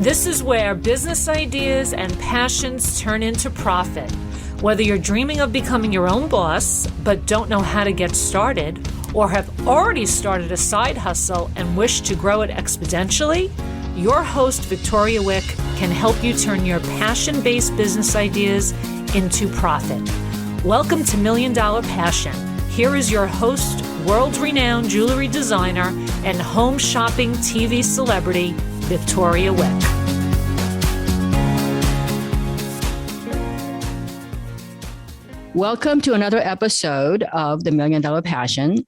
This is where business ideas and passions turn into profit. Whether you're dreaming of becoming your own boss, but don't know how to get started, or have already started a side hustle and wish to grow it exponentially, your host, Victoria Wieck, can help you turn your passion-based business ideas into profit. Welcome to Million Dollar Passion. Here is your host, world-renowned jewelry designer and home shopping TV celebrity, Victoria Wieck. Welcome to another episode of the Million Dollar Passion.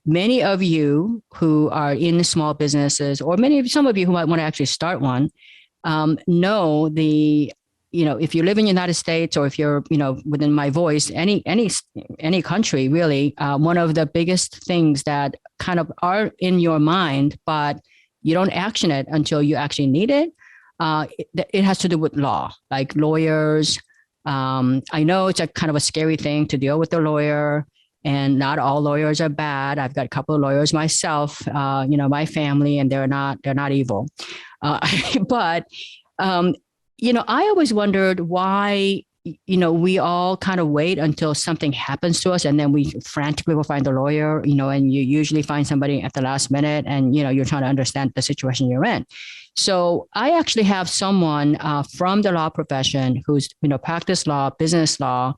Many of you who are in small businesses, or some of you who might want to actually start one, know if you live in the United States, or if you're, within my voice, any country really, one of the biggest things that kind of are in your mind, but you don't action it until you actually need it. It has to do with law, like lawyers. I know it's a kind of a scary thing to deal with a lawyer, and not all lawyers are bad. I've got a couple of lawyers myself, my family, and they're not evil. But I always wondered why, we all kind of wait until something happens to us, and then we frantically will find a lawyer, and you usually find somebody at the last minute, and, you're trying to understand the situation you're in. So I actually have someone from the law profession who's, practiced law, business law,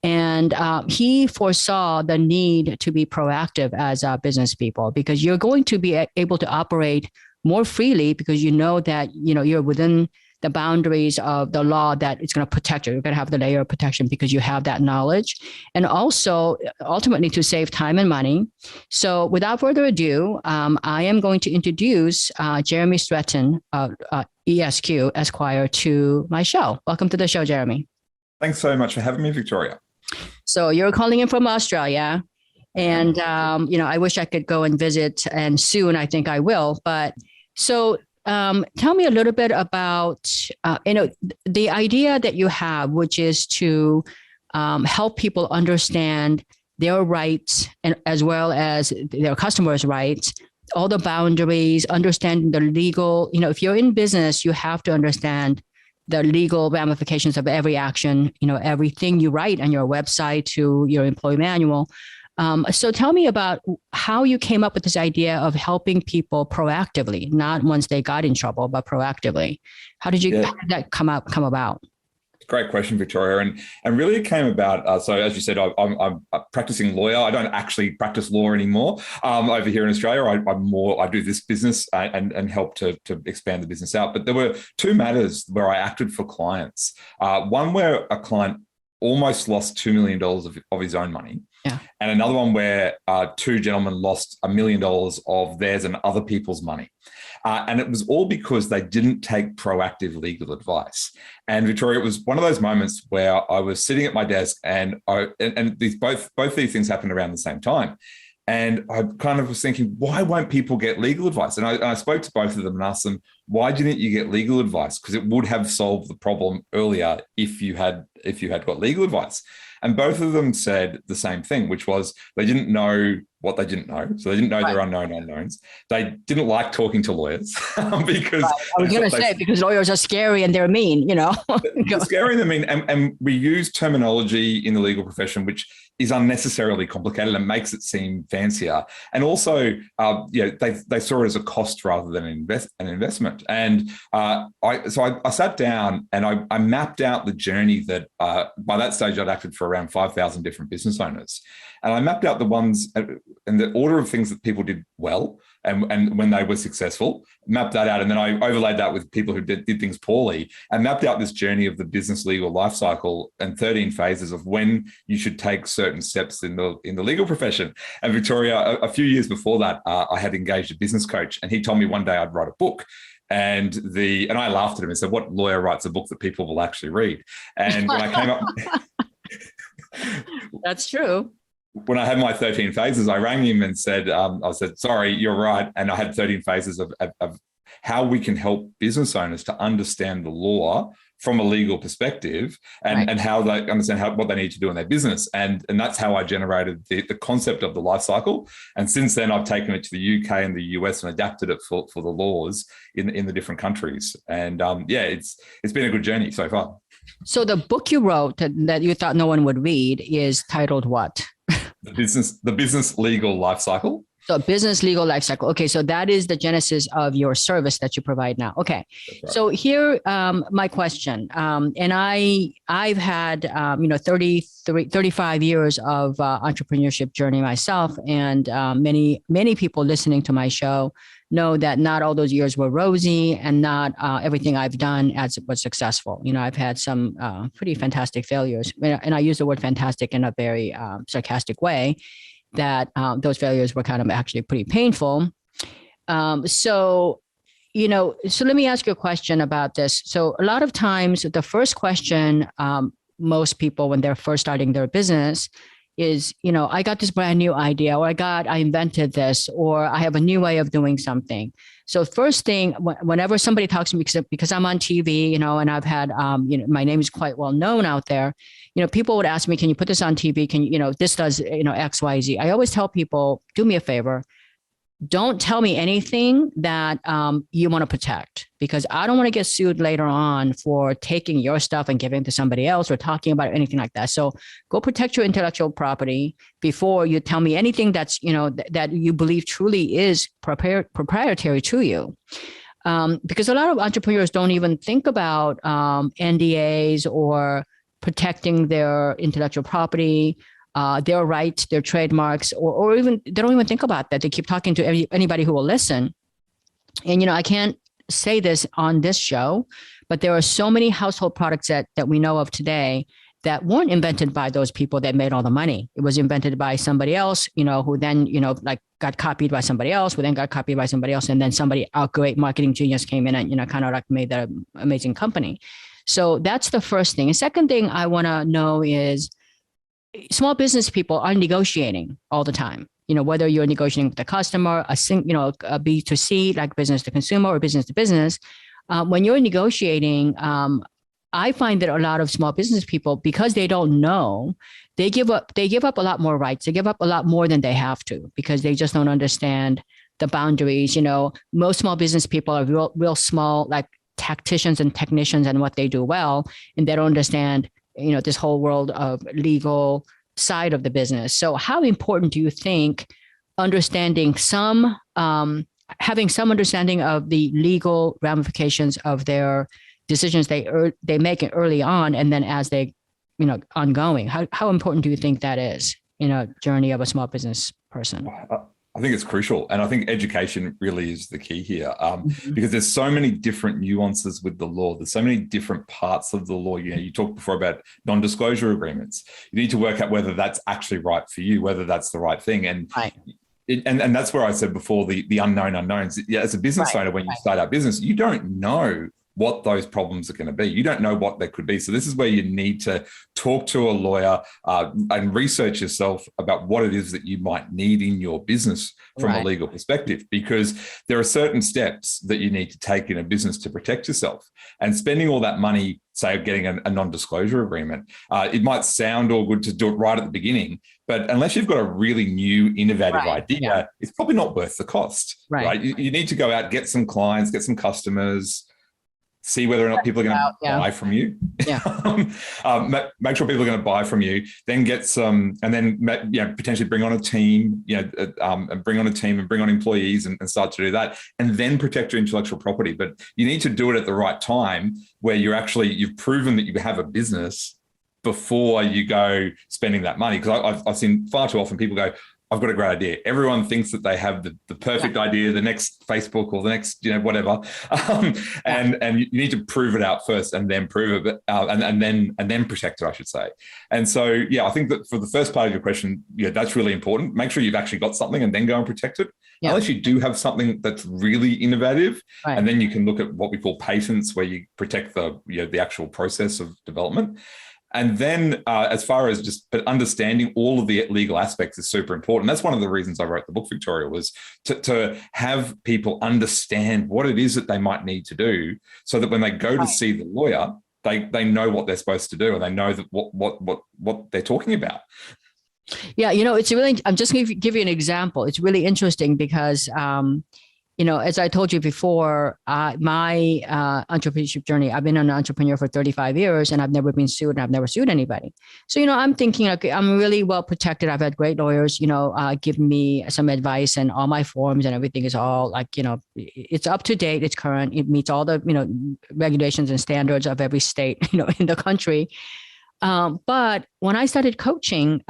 and he foresaw the need to be proactive as business people, because you're going to be able to operate more freely because you know that, you're within the boundaries of the law that it's going to protect you. You're going to have the layer of protection because you have that knowledge, and also ultimately to save time and money. So without further ado, I am going to introduce Jeremy Streten, ESQ Esquire, to my show. Welcome to the show, Jeremy. Thanks so much for having me, Victoria. So you're calling in from Australia, and I wish I could go and visit, and soon I think I will. But so tell me a little bit about, the idea that you have, which is to help people understand their rights, and as well as their customers' rights, all the boundaries, understanding the legal, if you're in business, you have to understand the legal ramifications of every action, everything you write on your website to your employee manual. So tell me about how you came up with this idea of helping people proactively, not once they got in trouble, but proactively. How did that come about? Great question, Victoria. And really it came about, so as you said, I'm a practicing lawyer. I don't actually practice law anymore over here in Australia. I do this business and help to expand the business out. But there were two matters where I acted for clients. One where a client almost lost $2 million of his own money. Yeah. And another one where two gentlemen lost $1 million of theirs and other people's money. And it was all because they didn't take proactive legal advice. And Victoria, it was one of those moments where I was sitting at my desk, and both these things happened around the same time. And I kind of was thinking, why won't people get legal advice? And I spoke to both of them and asked them, why didn't you get legal advice? Because it would have solved the problem earlier if you had got legal advice. And both of them said the same thing, which was they didn't know what they didn't know. So they didn't know their unknown unknowns. They didn't like talking to lawyers because I was going to say, because lawyers are scary and they're mean, They're scary and they're mean. And we use terminology in the legal profession, which is unnecessarily complicated and makes it seem fancier. And also, they saw it as a cost rather than an investment. And I sat down and I mapped out the journey that by that stage I'd acted for around 5,000 different business owners. And I mapped out the ones and the order of things that people did well and when they were successful, mapped that out. And then I overlaid that with people who did things poorly and mapped out this journey of the business legal lifecycle and 13 phases of when you should take certain steps in the legal profession. And Victoria, a few years before that, I had engaged a business coach, and he told me one day I'd write a book. And I laughed at him and said, what lawyer writes a book that people will actually read? And when I came up... That's true. When I had my 13 phases, I rang him and said, sorry, you're right. And I had 13 phases of how we can help business owners to understand the law from a legal perspective, and how they understand what they need to do in their business. And that's how I generated the concept of the life cycle. And since then, I've taken it to the UK and the US and adapted it for the laws in the different countries. And it's been a good journey so far. So the book you wrote that you thought no one would read is titled what? The Business Legal Lifecycle. So Business Legal Lifecycle. Okay, so that is the genesis of your service that you provide now. Okay, right. So here, my question, and I've had 35 years of entrepreneurship journey myself, and many people listening to my show know that not all those years were rosy, and not everything I've done was successful. I've had some pretty fantastic failures, and I use the word fantastic in a very sarcastic way. That those failures were kind of actually pretty painful. So let me ask you a question about this. So a lot of times the first question most people when they're first starting their business is, I got this brand new idea, or I invented this, or I have a new way of doing something. So first thing, whenever somebody talks to me, because I'm on TV, and I've had, my name is quite well known out there, people would ask me, can you put this on TV? Can you, this does, X, Y, Z. I always tell people, do me a favor. Don't tell me anything that you want to protect, because I don't want to get sued later on for taking your stuff and giving it to somebody else or talking about anything like that. So go protect your intellectual property before you tell me anything that's, that you believe truly is proprietary to you. Because a lot of entrepreneurs don't even think about NDAs or protecting their intellectual property, their rights, their trademarks, or even they don't even think about that. They keep talking to anybody who will listen. And, I can't say this on this show, but there are so many household products that we know of today that weren't invented by those people that made all the money. It was invented by somebody else, who then, got copied by somebody else, who then got copied by somebody else. And then somebody, a great marketing genius came in and, kind of like made that amazing company. So that's the first thing. And second thing I want to know is, small business people are negotiating all the time. Whether you're negotiating with the customer, a B2C, like business to consumer or business to business, when you're negotiating, I find that a lot of small business people, because they don't know, they give up a lot more rights. They give up a lot more than they have to, because they just don't understand the boundaries. Most small business people are real small, like tacticians and technicians, and what they do well, and they don't understand this whole world of legal side of the business. So how important do you think having some understanding of the legal ramifications of their decisions they make it early on, and then as they, ongoing, how important do you think that is in a journey of a small business person? I think it's crucial. And I think education really is the key here, because there's so many different nuances with the law. There's so many different parts of the law. You talked before about non-disclosure agreements. You need to work out whether that's actually right for you, whether that's the right thing. And right. And that's where I said before, the unknown unknowns. Yeah, as a business owner, when you start out business, you don't know what those problems are going to be. You don't know what they could be. So this is where you need to talk to a lawyer and research yourself about what it is that you might need in your business from a legal perspective, because there are certain steps that you need to take in a business to protect yourself. And spending all that money, say, getting a non-disclosure agreement, it might sound all good to do it right at the beginning, but unless you've got a really new, innovative idea, it's probably not worth the cost, right? You need to go out, get some clients, get some customers, see whether or not people are going to buy from you. Make sure people are going to buy from you. Then get some, and then potentially bring on a team. And bring on a team and bring on employees and start to do that, and then protect your intellectual property. But you need to do it at the right time, where you've proven that you have a business before you go spending that money. Because I've seen far too often people go, I've got a great idea. Everyone thinks that they have the perfect idea, the next Facebook or the next, whatever. And you need to prove it out first, and then prove it, and then protect it, I should say. And so, I think that for the first part of your question, that's really important. Make sure you've actually got something, and then go and protect it. Yeah. Unless you do have something that's really innovative, and then you can look at what we call patents, where you protect the actual process of development. And then as far as but understanding all of the legal aspects is super important. That's one of the reasons I wrote the book, Victoria, was to have people understand what it is that they might need to do, so that when they go to see the lawyer, they know what they're supposed to do, and they know that what they're talking about. Yeah, it's really, I'm just going to give you an example. It's really interesting because, as I told you before, my entrepreneurship journey, I've been an entrepreneur for 35 years and I've never been sued and I've never sued anybody. So, I'm thinking, okay, I'm really well protected. I've had great lawyers, give me some advice, and all my forms and everything is all it's up to date. It's current. It meets all the, regulations and standards of every state, in the country. But when I started coaching,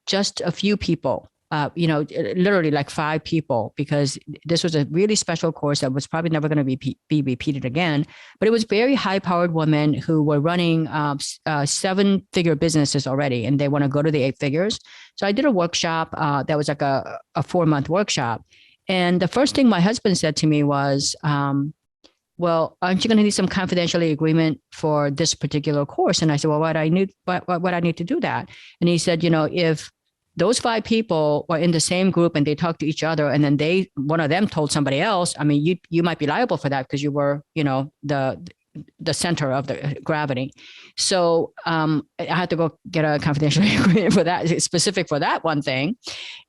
just a few people, literally like 5 people, because this was a really special course that was probably never going to be repeated again. But it was very high-powered women who were running 7-figure businesses already, and they want to go to the 8 figures. So I did a workshop that was like a 4-month workshop. And the first thing my husband said to me was, well, aren't you going to need some confidentiality agreement for this particular course? And I said, well, what I need to do that? And he said, if those 5 people were in the same group and they talked to each other, and then one of them told somebody else, I mean, you might be liable for that because you were, the center of the gravity. So I had to go get a confidentiality agreement for that, specific for that one thing.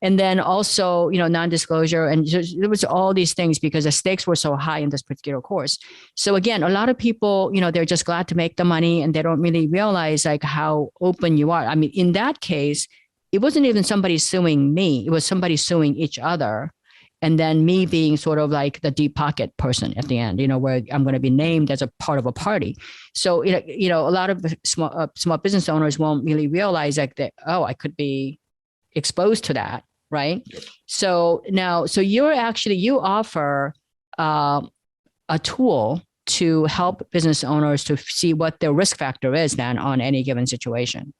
And then also, non-disclosure. And there was all these things because the stakes were so high in this particular course. So again, a lot of people, they're just glad to make the money and they don't really realize like how open you are. I mean, in that case, it wasn't even somebody suing me. It was somebody suing each other. And then me being sort of like the deep pocket person at the end, where I'm going to be named as a part of a party. So, a lot of small business owners won't really realize like that, oh, I could be exposed to that. Right. So you offer a tool to help business owners to see what their risk factor is then on any given situation.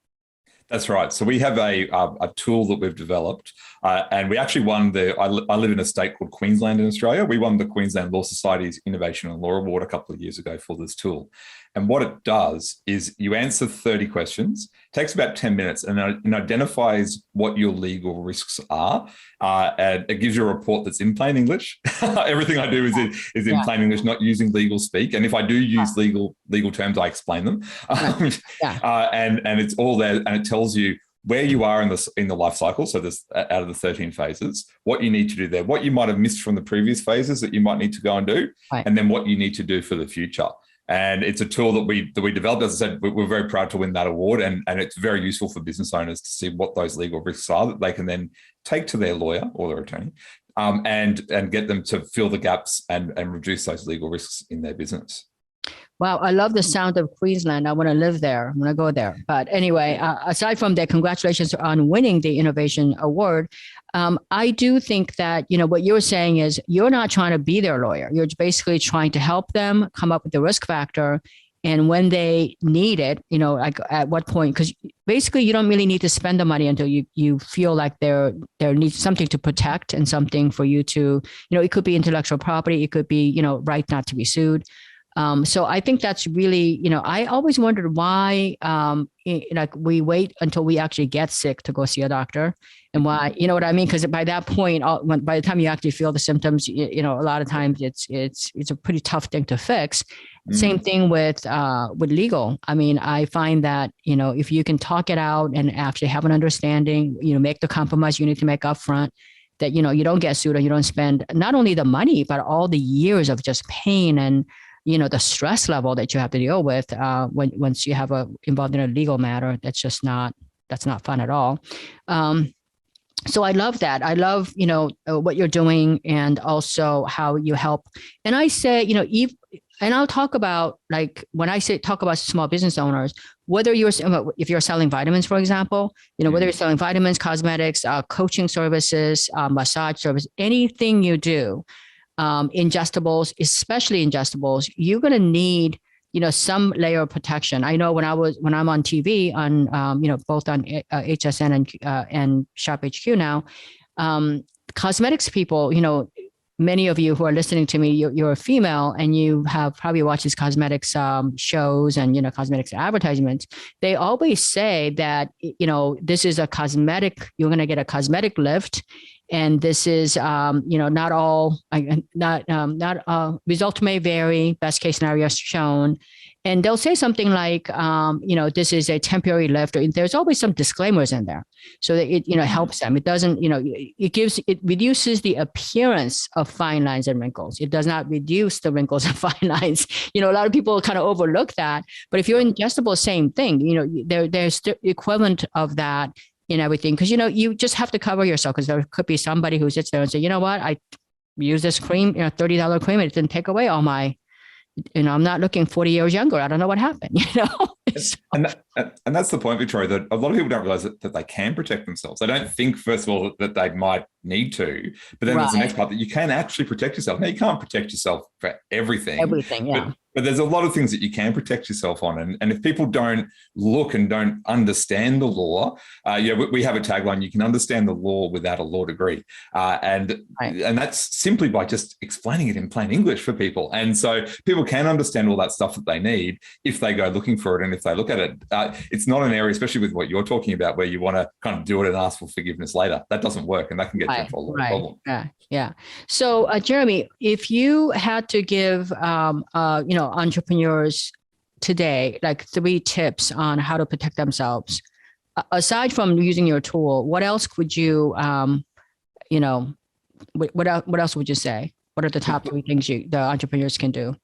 That's right. So we have a tool that we've developed, and we actually won I live in a state called Queensland in Australia. We won the Queensland Law Society's Innovation and Law Award a couple of years ago for this tool. And what it does is you answer 30 questions, takes about 10 minutes, and it identifies what your legal risks are. And it gives you a report that's in plain English. Everything I do is in plain English, not using legal speak. And if I do use legal terms, I explain them. And it's all there, and it tells you where you are in the life cycle. So there's out of the 13 phases, what you need to do there, what you might have missed from the previous phases that you might need to go and do, and then what you need to do for the future. And it's a tool that we developed. As I said, we're very proud to win that award, and it's very useful for business owners to see what those legal risks are that they can then take to their lawyer or their attorney, and get them to fill the gaps and reduce those legal risks in their business. Wow, I love the sound of Queensland. I want to live there. I want to go there. But anyway, aside from that, congratulations on winning the Innovation Award. I do think that, what you're saying is you're not trying to be their lawyer. You're basically trying to help them come up with the risk factor. And when they need it, like at what point, because basically you don't really need to spend the money until you feel like there needs something to protect and something for you to, it could be intellectual property. It could be, right not to be sued. So I think that's really, I always wondered why, we wait until we actually get sick to go see a doctor, and why, you know what I mean? Because by that point, by the time you actually feel the symptoms, a lot of times it's a pretty tough thing to fix. Mm-hmm. Same thing with legal. I mean, I find that, if you can talk it out and actually have an understanding, make the compromise you need to make upfront, that, you don't get sued or you don't spend not only the money, but all the years of just pain and, the stress level that you have to deal with once you have involved in a legal matter. That's not fun at all. So I love that. I love, what you're doing, and also how you help. And I say, and I'll talk about, like, when I talk about small business owners, if you're selling vitamins, for example, whether you're selling vitamins, cosmetics, coaching services, massage service, anything you do, ingestibles, especially ingestibles, you're going to need, some layer of protection. I know when I'm on TV on, both on HSN and Shop HQ now, cosmetics people, many of you who are listening to me, you're a female and you have probably watched these cosmetics shows and, cosmetics advertisements. They always say that, this is a cosmetic, you're going to get a cosmetic lift. And this is, not all, results may vary, best case scenario shown. And they'll say something like, this is a temporary lift, or there's always some disclaimers in there so that it, helps them. It doesn't, it reduces the appearance of fine lines and wrinkles. It does not reduce the wrinkles and fine lines. A lot of people kind of overlook that, but if you're ingestible, same thing, there's the equivalent of that in everything. Cause you just have to cover yourself, because there could be somebody who sits there and say, you know what, I use this cream, $30 cream, and it didn't take away all my, I'm not looking 40 years younger. I don't know what happened, And that's the point, Victoria, that a lot of people don't realize that they can protect themselves. They don't think, first of all, that they might need to, but then there's the next part that you can actually protect yourself. Now, you can't protect yourself for everything. Yeah. But there's a lot of things that you can protect yourself on. And if people don't look and don't understand the law, we have a tagline, you can understand the law without a law degree. And that's simply by just explaining it in plain English for people. And so people can understand all that stuff that they need if they go looking for it and if they look at it. It's not an area, especially with what you're talking about, where you want to kind of do it and ask for forgiveness later. That doesn't work, and that can get you into a lot of problem. Yeah. So, Jeremy, if you had to give, entrepreneurs today, like 3 tips on how to protect themselves, aside from using your tool, what else would you, what else would you say? What are the top 3 things the entrepreneurs can do?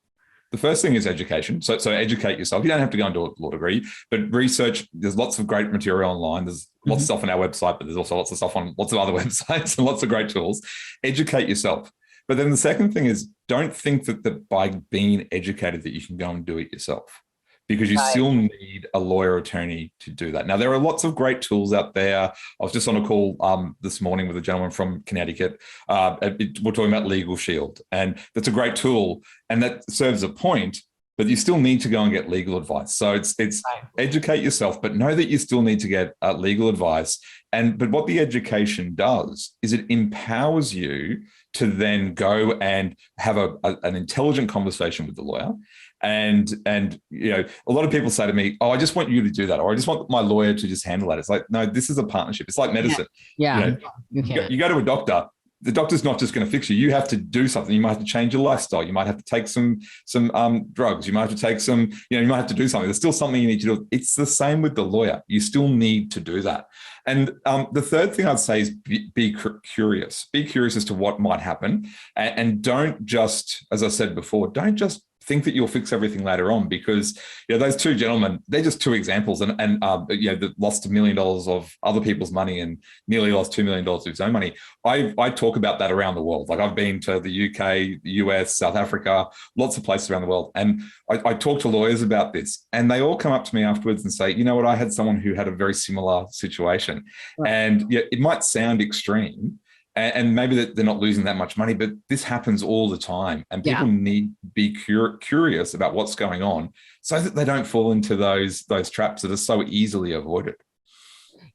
The first thing is education. So educate yourself. You don't have to go and do a law degree, but research. There's lots of great material online. There's lots of stuff on our website, but there's also lots of stuff on lots of other websites and lots of great tools. Educate yourself. But then the second thing is, don't think that by being educated that you can go and do it yourself, because you still need a lawyer attorney to do that. Now, there are lots of great tools out there. I was just on a call this morning with a gentleman from Connecticut. We're talking about Legal Shield, and that's a great tool, and that serves a point, but you still need to go and get legal advice. So it's educate yourself, but know that you still need to get legal advice. But what the education does is it empowers you to then go and have an intelligent conversation with the lawyer. And a lot of people say to me, "Oh, I just want you to do that," or "I just want my lawyer to just handle that." It's like, no, this is a partnership. It's like medicine. Yeah. You go to a doctor. The doctor's not just going to fix you. You have to do something. You might have to change your lifestyle. You might have to take some drugs. You might have to take some, you might have to do something. There's still something you need to do. It's the same with the lawyer. You still need to do that. And the third thing I'd say is be curious. Be curious as to what might happen. And don't just, as I said before, don't just think that you'll fix everything later on, because those 2 gentlemen, they're just 2 examples, and that lost $1 million of other people's money and nearly lost $2 million of his own money. I talk about that around the world. Like, I've been to the UK, the US, South Africa, lots of places around the world, and I talk to lawyers about this, and they all come up to me afterwards and say, "You know what? I had someone who had a very similar situation," and it might sound extreme. And maybe that they're not losing that much money, but this happens all the time. And people need to be curious about what's going on so that they don't fall into those traps that are so easily avoided.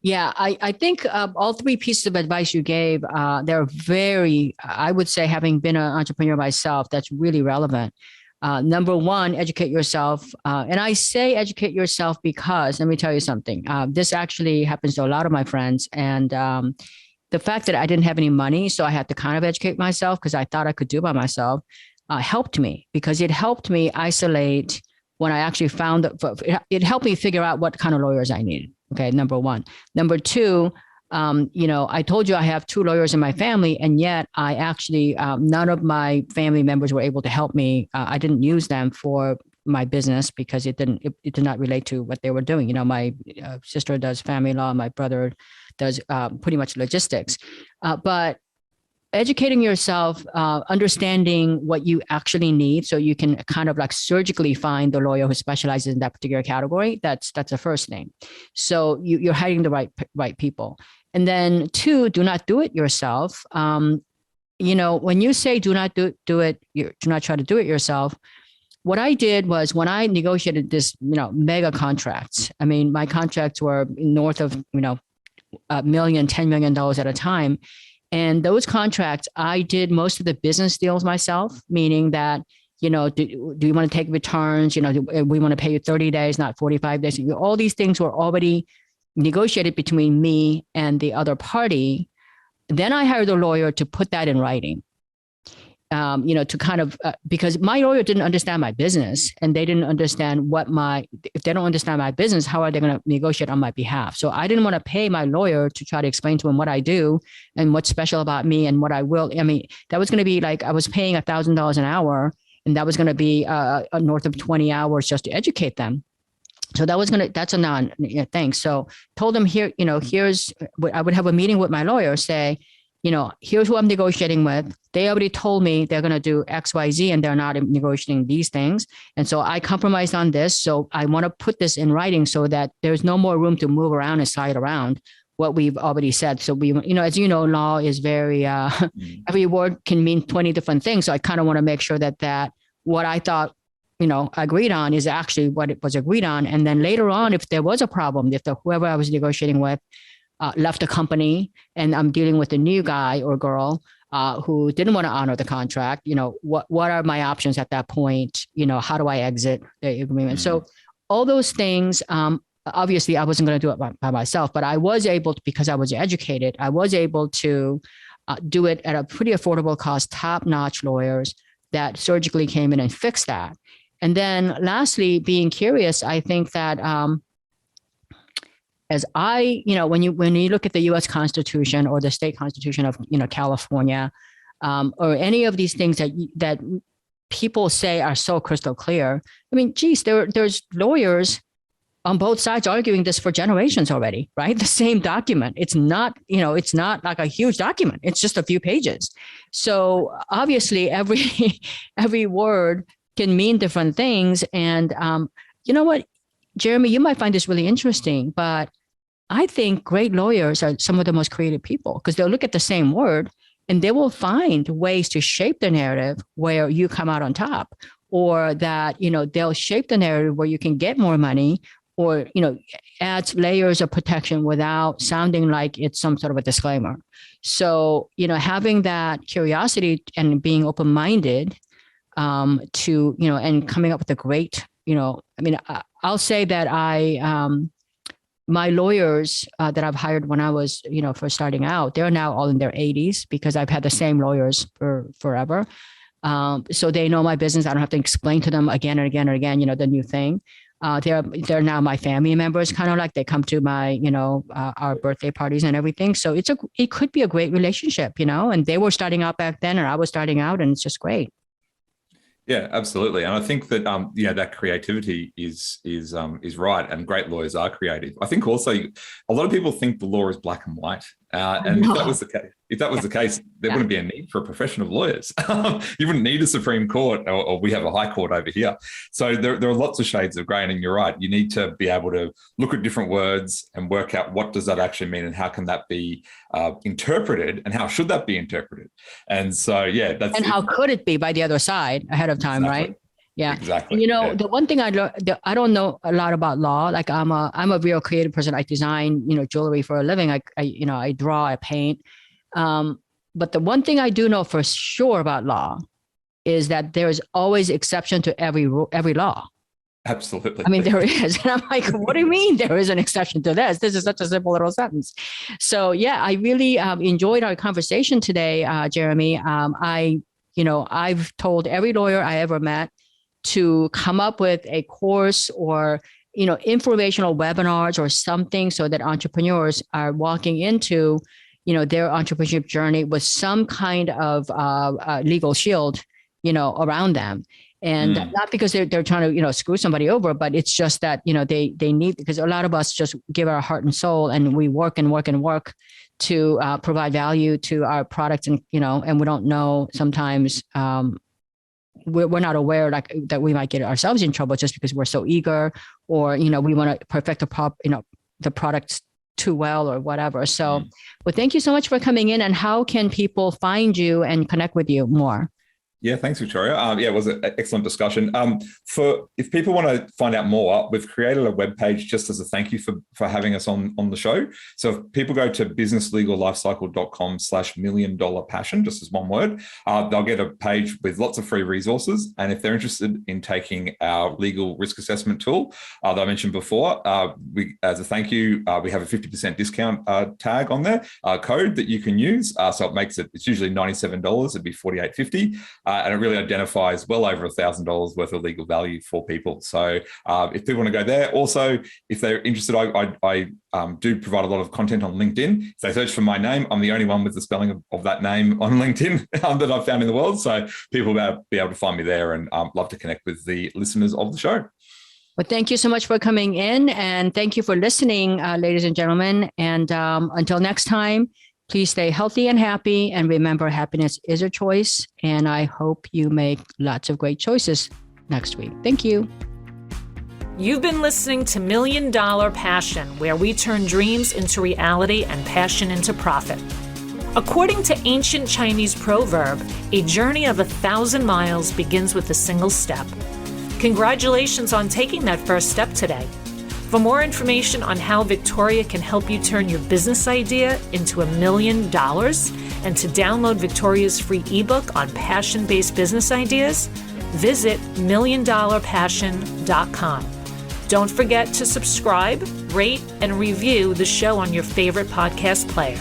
Yeah, I think all 3 pieces of advice you gave, they're very, I would say, having been an entrepreneur myself, that's really relevant. Number 1, educate yourself. And I say educate yourself because, let me tell you something. This actually happens to a lot of my friends. And the fact that I didn't have any money, so I had to kind of educate myself because I thought I could do it by myself, helped me, because it helped me isolate when I actually found it helped me figure out what kind of lawyers I needed. Okay, number 1. Number 2, I told you I have 2 lawyers in my family, and yet I actually, none of my family members were able to help me. I didn't use them for my business because it did not relate to what they were doing. My sister does family law, my brother does pretty much logistics, but educating yourself, understanding what you actually need, so you can kind of like surgically find the lawyer who specializes in that particular category. That's the first thing. So you're hiring the right people. And then 2, do not do it yourself. When you say do not do it, do not try to do it yourself. What I did was, when I negotiated this, mega contracts, I mean, my contracts were north of, $1 million, $10 million at a time. And those contracts, I did most of the business deals myself, meaning that, do you want to take returns? We want to pay you 30 days, not 45 days. All these things were already negotiated between me and the other party. Then I hired a lawyer to put that in writing. To kind of, because my lawyer didn't understand my business, and they didn't understand if they don't understand my business, how are they going to negotiate on my behalf? So I didn't want to pay my lawyer to try to explain to him what I do and what's special about me and what I will. I mean, that was going to be like, I was paying $1,000 an hour, and that was going to be north of 20 hours just to educate them. So that's a thing. So told them here, I would have a meeting with my lawyer, say, here's who I'm negotiating with. They already told me they're going to do X, Y, Z, and they're not negotiating these things. And so I compromised on this. So I want to put this in writing so that there's no more room to move around and slide around what we've already said. So as you know, law is very, every word can mean 20 different things. So I kind of want to make sure that what I thought, agreed on is actually what it was agreed on. And then later on, if there was a problem, if whoever I was negotiating with left the company and I'm dealing with a new guy or girl who didn't want to honor the contract, what are my options at that point? How do I exit the agreement? So all those things, obviously I wasn't going to do it by myself, but I was able to, because I was educated, I was able to do it at a pretty affordable cost, top-notch lawyers that surgically came in and fixed that. And then lastly, being curious, I think that when you look at the U.S. Constitution or the state constitution of, California, or any of these things that people say are so crystal clear. I mean, geez, there's lawyers on both sides arguing this for generations already, right? The same document. It's not like a huge document. It's just a few pages. So obviously every word can mean different things. And you know what, Jeremy, you might find this really interesting, but I think great lawyers are some of the most creative people because they'll look at the same word and they will find ways to shape the narrative where you come out on top, or that, they'll shape the narrative where you can get more money, or, adds layers of protection without sounding like it's some sort of a disclaimer. So, having that curiosity and being open-minded to, and coming up with a great, I'll say that my lawyers that I've hired when I was, first starting out, they're now all in their 80s because I've had the same lawyers for forever. So they know my business. I don't have to explain to them again and again and again, the new thing. They're now my family members, kind of like they come to my, our birthday parties and everything. So it could be a great relationship, and they were starting out back then and I was starting out, and it's just great. Yeah, absolutely. And I think that, that creativity is right. And great lawyers are creative. I think also a lot of people think the law is black and white. And if that was the case, there wouldn't be a need for a profession of lawyers. You wouldn't need a Supreme Court, or we have a High Court over here. So there are lots of shades of grey, and you're right. You need to be able to look at different words and work out what does that actually mean, and how can that be interpreted, and how should that be interpreted. And so, and how could it be by the other side ahead of time, exactly. Right? Yeah, exactly. The one thing I learned, I don't know a lot about law. Like I'm a real creative person. I design, jewelry for a living. I draw, I paint. But the one thing I do know for sure about law is that there is always exception to every law. Absolutely. I mean, there is. And I'm like, what do you mean there is an exception to this? This is such a simple little sentence. So yeah, I really enjoyed our conversation today, Jeremy. I've told every lawyer I ever met to come up with a course or, informational webinars or something so that entrepreneurs are walking into, their entrepreneurship journey with some kind of legal shield, around them. And not because they're trying to, screw somebody over, but it's just that, they need, because a lot of us just give our heart and soul and we work and work and work to provide value to our products, and, and we don't know sometimes, we're not aware that we might get ourselves in trouble just because we're so eager, or, we want to perfect the product too well or whatever. So, well, thank you so much for coming in. And how can people find you and connect with you more? Yeah, thanks, Victoria. Yeah, it was an excellent discussion. If people want to find out more, we've created a webpage just as a thank you for having us on the show. So if people go to businesslegallifecycle.com/$1,000,000passion, just as one word, they'll get a page with lots of free resources. And if they're interested in taking our legal risk assessment tool that I mentioned before, we, as a thank you, we have a 50% discount tag on there, code that you can use. So it makes it's usually $97, it'd be $48.50. And it really identifies well over $1,000 worth of legal value for people. So if people want to go there, also, if they're interested, I do provide a lot of content on LinkedIn. If they search for my name, I'm the only one with the spelling of that name on LinkedIn that I've found in the world. So people will be able to find me there, and love to connect with the listeners of the show. Well, thank you so much for coming in, and thank you for listening, ladies and gentlemen. And until next time, please stay healthy and happy. And remember, happiness is a choice. And I hope you make lots of great choices next week. Thank you. You've been listening to $1 Million Passion, where we turn dreams into reality and passion into profit. According to ancient Chinese proverb, a journey of 1,000 miles begins with a single step. Congratulations on taking that first step today. For more information on how Victoria can help you turn your business idea into $1 million, and to download Victoria's free ebook on passion-based business ideas, visit $1,000,000passion.com. Don't forget to subscribe, rate, and review the show on your favorite podcast player.